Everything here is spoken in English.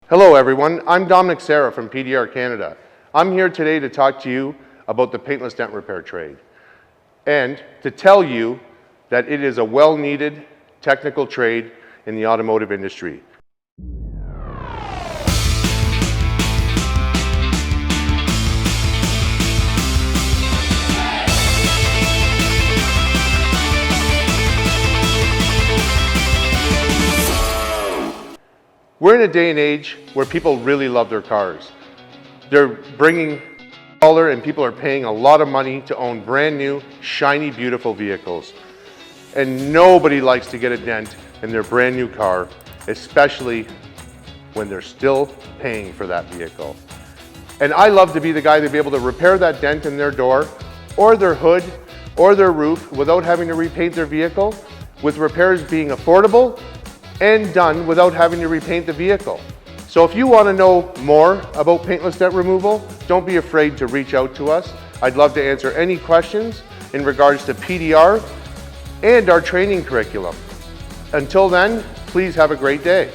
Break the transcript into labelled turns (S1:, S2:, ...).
S1: Hello everyone, I'm Dominic Serra from PDR Canada. I'm here today to talk to you about the paintless dent repair trade and to tell you that it is a well-needed technical trade in the automotive industry. We're in a day and age where people really love their cars. They're bringing color and people are paying a lot of money to own brand new, shiny, beautiful vehicles. And nobody likes to get a dent in their brand new car, especially when they're still paying for that vehicle. And I love to be the guy to be able to repair that dent in their door or their hood or their roof without having to repaint their vehicle, with repairs being affordable and done without having to repaint the vehicle. So if you want to know more about paintless dent removal, don't be afraid to reach out to us. I'd love to answer any questions in regards to PDR and our training curriculum. Until then, please have a great day.